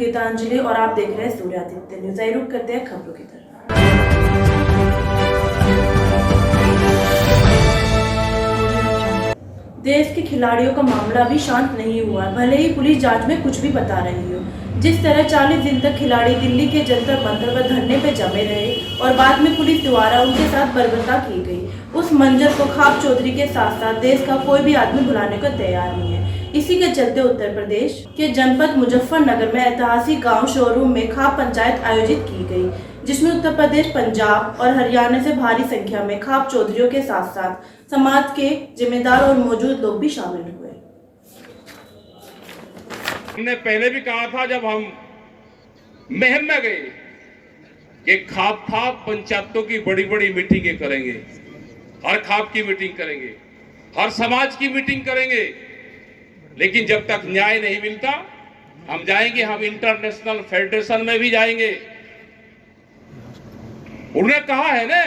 गीतांजलि और आप देख रहे हैं सूर्यादित्य न्यूज। आइए रुक करते हैं खबरों की तरफ। देश के खिलाड़ियों का मामला अभी शांत नहीं हुआ, भले ही पुलिस जांच में कुछ भी बता रही हो। जिस तरह 40 दिन तक खिलाड़ी दिल्ली के जंतर मंतर पर धरने पे जमे रहे और बाद में पुलिस द्वारा उनके साथ बर्बरता की गई, उस मंजर को खाप चौधरी के साथ साथ देश का कोई भी आदमी भुलाने को तैयार नहीं है। इसी के चलते उत्तर प्रदेश के जनपद मुजफ्फरनगर में ऐतिहासिक गांव शोरूम में खाप पंचायत आयोजित की गई, जिसमें उत्तर प्रदेश, पंजाब और हरियाणा से भारी संख्या में खाप चौधरियों के साथ साथ समाज के जिम्मेदार और मौजूद लोग भी शामिल हुए। हमने पहले भी कहा था जब हम महम में गए कि खाप पंचायतों की बड़ी बड़ी मीटिंगें करेंगे, हर खाप की मीटिंग करेंगे, हर समाज की मीटिंग करेंगे, लेकिन जब तक न्याय नहीं मिलता हम जाएंगे, हम इंटरनेशनल फेडरेशन में भी जाएंगे। उन्होंने कहा है ना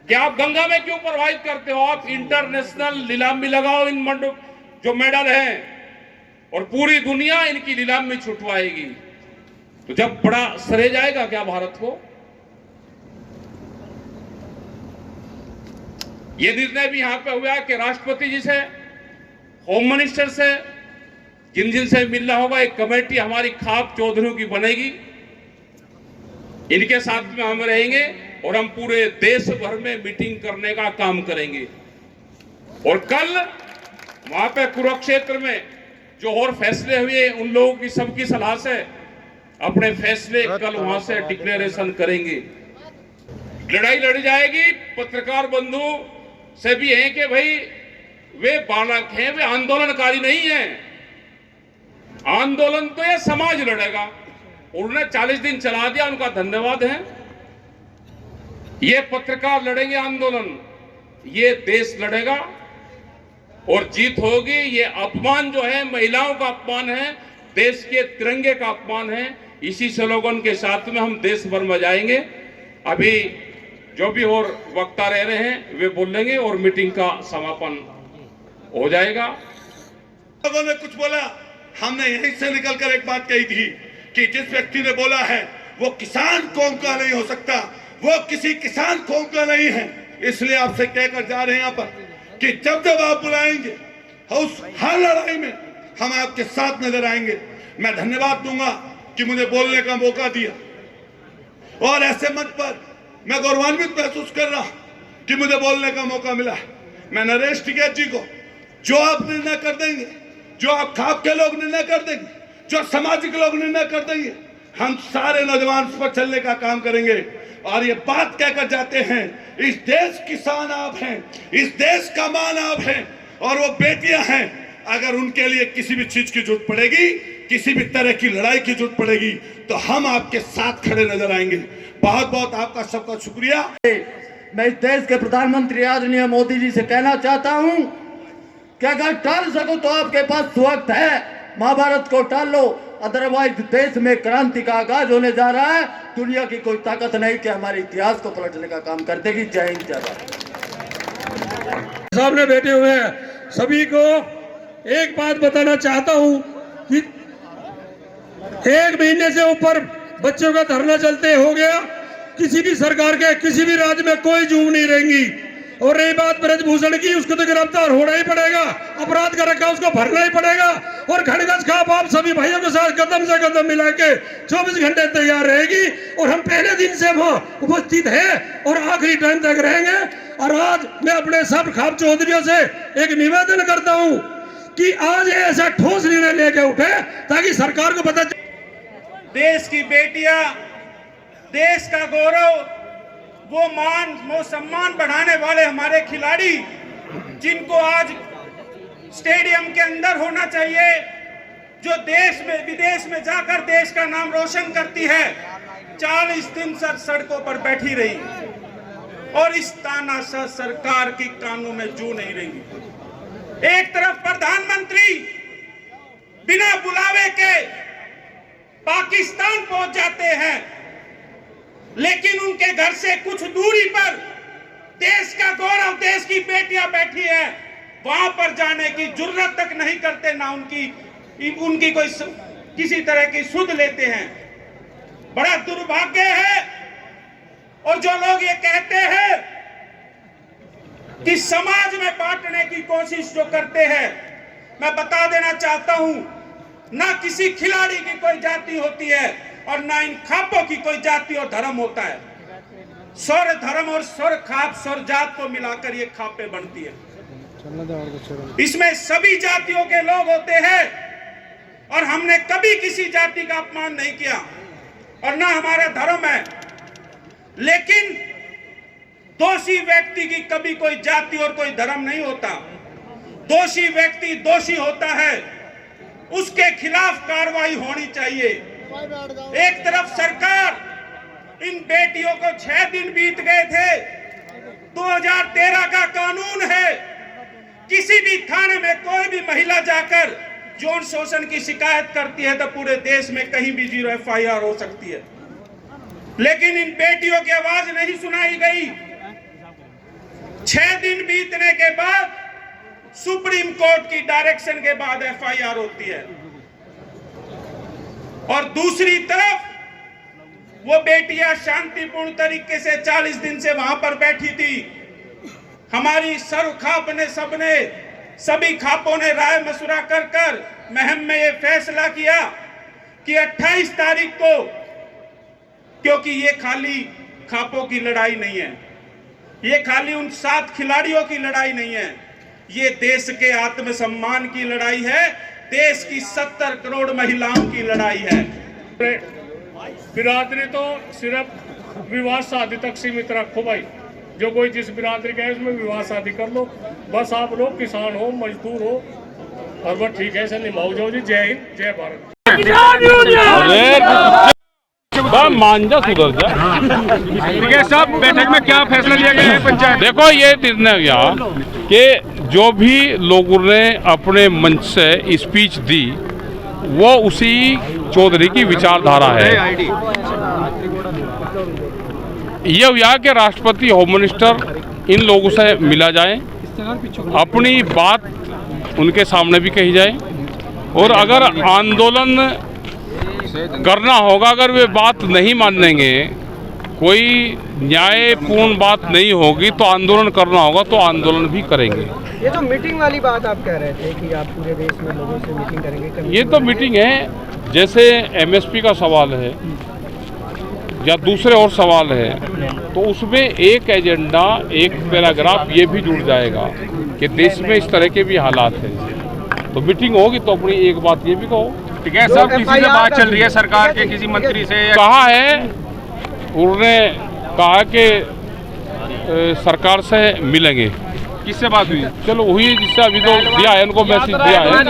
कि आप गंगा में क्यों प्रवाहित करते हो, आप इंटरनेशनल नीलामी लगाओ इन जो मेडल हैं और पूरी दुनिया इनकी नीलामी छुटवाएगी। तो जब बड़ा सरे जाएगा क्या भारत को? यह निर्णय भी यहां पे हुआ है कि राष्ट्रपति जी से, होम मिनिस्टर से, जिन जिन से मिलना होगा, एक कमेटी हमारी खाप चौधरियों की बनेगी। इनके साथ में हम रहेंगे और हम पूरे देश भर में मीटिंग करने का काम करेंगे। और कल वहां पे कुरुक्षेत्र में जो और फैसले हुए, उन लोगों की सबकी सलाह से अपने फैसले कल वहां से डिक्लेरेशन करेंगे। लड़ाई लड़ी जाएगी। पत्रकार बंधु से भी है कि भाई वे बालक हैं, वे आंदोलनकारी नहीं हैं। आंदोलन तो ये समाज लड़ेगा। उन्होंने 40 दिन चला दिया, उनका धन्यवाद है। ये पत्रकार लड़ेंगे आंदोलन, ये देश लड़ेगा और जीत होगी। ये अपमान जो है महिलाओं का अपमान है, देश के तिरंगे का अपमान है। इसी स्लोगन के साथ में हम देश भर में जाएंगे। अभी जो भी और वक्ता रह रहे हैं वे बोलेंगे और मीटिंग का समापन हो जाएगा। लोगों ने कुछ बोला, हमने यहीं से निकलकर एक बात कही थी कि जिस व्यक्ति ने बोला है वो किसान कौम का नहीं हो सकता, वो किसी किसान कौम का नहीं है। इसलिए आपसे कहकर जा रहे हैं यहाँ पर कि जब जब आप बुलाएंगे उस हर लड़ाई में हम आपके साथ नजर आएंगे। मैं धन्यवाद दूंगा कि मुझे बोलने का मौका दिया और ऐसे मंच पर मैं गौरवान्वित महसूस कर रहा हूं कि मुझे बोलने का मौका मिला। मैं नरेश टिकैत जी को, जो आप निर्णय कर देंगे, जो आप खाप के लोग निर्णय कर देंगे, जो सामाजिक लोग निर्णय कर देंगे, हम सारे नौजवान उस पर चलने का काम करेंगे। और ये बात कहकर जाते हैं, इस देश की शान आप हैं, इस देश का मान आप हैं और वो बेटियां हैं। अगर उनके लिए किसी भी चीज की जरूरत पड़ेगी, किसी भी तरह की लड़ाई की जरूरत पड़ेगी, तो हम आपके साथ खड़े नजर आएंगे। बहुत बहुत आपका सबका शुक्रिया। मैं इस देश के प्रधानमंत्री आदरणीय मोदी जी से कहना चाहता हूं कि अगर टाल सको तो आपके पास वक्त है, महाभारत को टाल लो, अदरवाइज देश में क्रांति का आगाज होने जा रहा है। दुनिया की कोई ताकत नहीं कि हमारे इतिहास को पलटने का काम कर देगी। जय हिंद, जय भारत। सामने बैठे हुए हैं सभी को एक बात बताना चाहता हूं कि 1 महीने से ऊपर बच्चों का धरना चलते हो गया। किसी भी सरकार के किसी भी राज्य में कोई जूम नहीं रहेंगी। और रही बात ब्रजभूषण की, उसको तो गिरफ्तार होना ही पड़ेगा, अपराध का रखा उसको भरना ही पड़ेगा। और खड़गज खाप आप सभी भाइयों के साथ कदम से कदम मिला के 24 घंटे तैयार रहेगी। और हम पहले दिन से वहां उपस्थित हैं और आखिरी टाइम तक रहेंगे। और आज मैं अपने सब खाप चौधरियों से एक निवेदन करता हूं कि आज ऐसा ठोस निर्णय लेके उठे ताकि सरकार को पता चले। देश की बेटियां, देश का गौरव, वो मान वो सम्मान बढ़ाने वाले हमारे खिलाड़ी, जिनको आज स्टेडियम के अंदर होना चाहिए, जो देश में विदेश में जाकर देश का नाम रोशन करती है, 40 दिन सड़कों पर बैठी रही और इस तानाशाह सरकार की कानों में जू नहीं रही। एक तरफ प्रधानमंत्री बिना बुलावे के पाकिस्तान पहुंच जाते हैं, लेकिन उनके घर से कुछ दूरी पर देश का गौरव, देश की बेटियां बैठी हैं, वहां पर जाने की जुर्रत तक नहीं करते, ना उनकी कोई किसी तरह की सुध लेते हैं। बड़ा दुर्भाग्य है। और जो लोग ये कहते हैं कि समाज में बांटने की कोशिश जो करते हैं, मैं बता देना चाहता हूं, ना किसी खिलाड़ी की कोई जाति होती है और ना इन खापों की कोई जाति और धर्म होता है। स्वर धर्म और स्वर खाप, स्वर जात को मिलाकर ये खापे बनती है। इसमें सभी जातियों के लोग होते हैं और हमने कभी किसी जाति का अपमान नहीं किया और ना हमारा धर्म है। लेकिन दोषी व्यक्ति की कभी कोई जाति और कोई धर्म नहीं होता। दोषी व्यक्ति दोषी होता है, उसके खिलाफ कार्रवाई होनी चाहिए। एक तरफ सरकार इन बेटियों को 6 दिन बीत गए थे, 2013 का कानून है, किसी भी थाने में कोई भी महिला जाकर यौन शोषण की शिकायत करती है तो पूरे देश में कहीं भी 0 FIR हो सकती है। लेकिन इन बेटियों की आवाज नहीं सुनाई गई। 6 दिन बीतने के बाद सुप्रीम कोर्ट की डायरेक्शन के बाद FIR होती है और दूसरी तरफ वो बेटियां शांतिपूर्ण तरीके से 40 दिन से वहां पर बैठी थी। हमारी सर्व खाप ने सभी खापों ने राय मशुरा कर महम में ये फैसला किया कि 28 तारीख को, क्योंकि ये खाली खापों की लड़ाई नहीं है, ये खाली उन 7 खिलाड़ियों की लड़ाई नहीं है, ये देश के आत्मसम्मान की लड़ाई है, देश की 70 करोड़ महिलाओं की लड़ाई है। बिरादरी तो सिर्फ विवाह शादी तक सीमित रखो भाई, जो कोई जिस बिरादरी का है उसमें विवाह शादी कर लो, बस आप लोग किसान हो, मजदूर हो और बस ठीक है, ऐसे निभाओ जाओ जी। जय हिंद, जय भारत। मांझा सुधर जा। साहब, बैठक में क्या फैसला लिया गया है पंचायत? देखो, ये निर्णय हुआ कि जो भी लोगों ने अपने मंच से स्पीच दी वो उसी चौधरी की विचारधारा है। ये हुआ कि राष्ट्रपति, होम मिनिस्टर इन लोगों से मिला जाए, अपनी बात उनके सामने भी कही जाए और अगर आंदोलन करना होगा, अगर वे बात नहीं मानेंगे, कोई न्यायपूर्ण बात नहीं होगी तो आंदोलन करना होगा तो आंदोलन भी करेंगे। ये जो मीटिंग वाली बात आप कह रहे थे कि आप पूरे देश में लोगों से मीटिंग करेंगे, ये तो मीटिंग है, जैसे MSP का सवाल है या दूसरे और सवाल है तो उसमें एक एजेंडा, एक पैराग्राफ ये भी जुड़ जाएगा कि देश में इस तरह के भी हालात हैं, तो मीटिंग होगी तो अपनी एक बात ये भी कहो। ठीक है साहब, किसी से बात चल रही है सरकार के किसी मंत्री से? कहा है, उन्होंने कहा कि सरकार से मिलेंगे। किससे बात हुई? चलो हुई, जिससे अभी तो दिया है, उनको मैसेज दिया है जी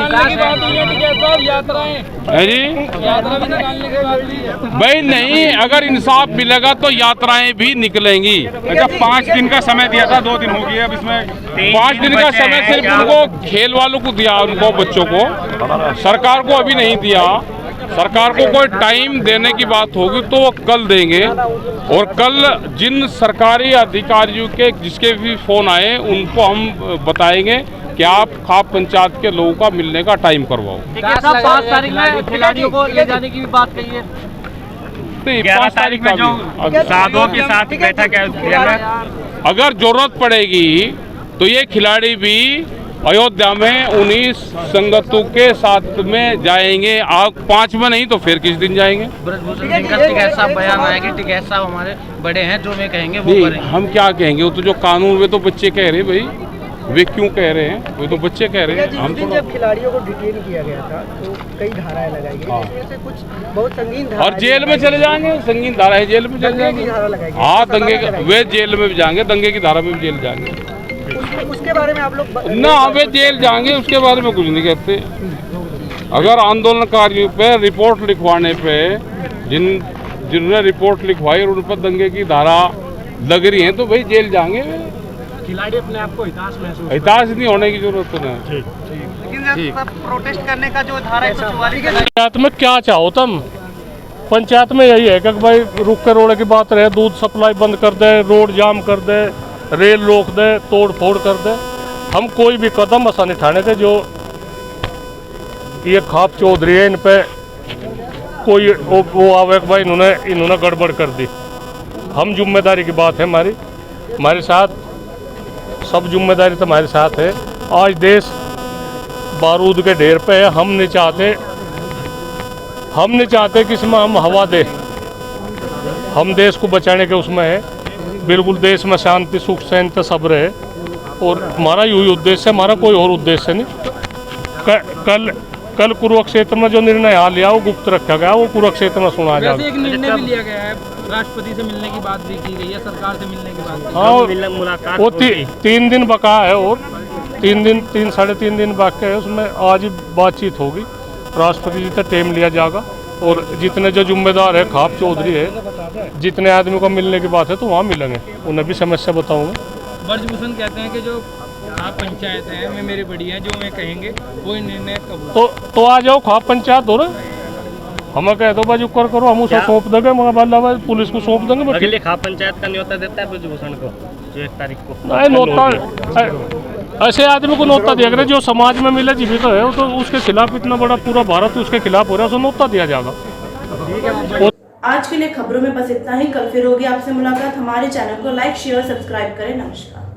भाई। नहीं, अगर इंसाफ मिलेगा तो यात्राएं भी निकलेंगी। अच्छा, 5 दिन का समय दिया था, 2 दिन हो गए, अब इसमें 5 दिन का समय सिर्फ उनको खेल वालों को दिया, उनको बच्चों को, सरकार को अभी नहीं दिया। सरकार को कोई टाइम देने की बात होगी तो वो कल देंगे और कल जिन सरकारी अधिकारियों के जिसके भी फोन आए उनको हम बताएंगे कि आप खाप पंचायत के लोगों का मिलने का टाइम करवाओ। 5 तारीख में खिलाड़ियों को ले जाने की भी बात कही है। 5 तारीख में जो साधुओं के साथ बैठक है, अगर जरूरत पड़ेगी तो ये खिलाड़ी भी अयोध्या में 19 संगतों के साथ में जाएंगे। आप 5 में नहीं तो फिर किस दिन जाएंगे? टिकैत साहब बयान आएंगे, टिकैत साहब हमारे बड़े हैं, जो वे कहेंगे वो नहीं, करेंगे। हम क्या कहेंगे? वो तो जो कानून, वे तो बच्चे कह रहे भाई, वे क्यों कह रहे हैं? वे तो बच्चे कह रहे हैं। हम जब खिलाड़ियों को डिटेन किया गया था तो कई धाराएं लगाई गई, जिसमें से कुछ बहुत संगीन धाराएं, और जेल में चले जाएंगे, संगीन धारा है, जेल में चले जाएंगे। हाँ, दंगे, वे जेल में भी जाएंगे, दंगे की धारा में भी जेल जाएंगे। उसके बारे में आप लोग ना, वे जेल जाएंगे, उसके बारे में कुछ नहीं कहते। अगर आंदोलनकारियों पे रिपोर्ट लिखवाने पे जिन्होंने रिपोर्ट लिखवाई और उन पर दंगे की धारा लग रही है तो भाई जेल जाएंगे। खिलाड़ी अपने आप को हिताश नहीं होने की जरूरत तो नहीं। लेकिन प्रोटेस्ट करने का जो धारा 144 पंचायत में क्या चाहो तुम? पंचायत में यही है कि भाई रुक के रोड़े की बात रहे, दूध सप्लाई बंद कर दे, रोड जाम कर दे, रेल रोक दे, तोड़ फोड़ कर दे। हम कोई भी कदम ऐसा नहीं उठाने थे। जो ये खाप चौधरी है, इन पे कोई वो आवे कि भाई इन्होंने गड़बड़ कर दी। हम जिम्मेदारी की बात है हमारे साथ सब जिम्मेदारी तो हमारे साथ है। आज देश बारूद के ढेर पे है। हम नहीं चाहते कि इसमें हम हवा दे। हम देश को बचाने के उसमें है। बिल्कुल देश में शांति सुख शांति सब रहे और हमारा यही उद्देश्य है, हमारा कोई और उद्देश्य नहीं। कल कुरुक्षेत्र में जो निर्णय यहाँ लिया वो गुप्त रखा गया, वो कुरुक्षेत्र में सुना जाएगा। एक निर्णय भी लिया गया है, राष्ट्रपति से मिलने की बात भी की गई है, सरकार से मिलने की बात। हाँ, मुलाकात वो 3 दिन बका है और 3 साढ़े 3 दिन बाकी है। उसमें आज ही बातचीत होगी, राष्ट्रपति जी से टाइम लिया जाएगा और जितने जो जिम्मेदार है खाप चौधरी है, जितने आदमी को मिलने की बात है तो वहाँ मिलेंगे, उन्हें भी समस्या बताऊँगा। ब्रजभूषण कहते हैं कि जो खाप पंचायत है में मेरी बड़ी है, जो मैं कहेंगे वो निर्णय कब तो आ जाओ खाप पंचायत हो रहा। हमें कह दो भाई कर करो, हम उसे सौंप देंगे, मगर पुलिस को सौंप देंगे। अगले खाप पंचायत का न्योता देता है ब्रजभूषण को जो 1 तारीख को। नहीं, नोता ऐसे आदमी को नोता दिया गया जो समाज में मिले जीवित है, तो उसके खिलाफ इतना बड़ा पूरा भारत उसके खिलाफ हो रहा है, उसे नोता दिया जाएगा। आज के लिए खबरों में बस इतना ही। कल फिर होगी आपसे मुलाकात। हमारे चैनल को लाइक शेयर सब्सक्राइब करें। नमस्कार।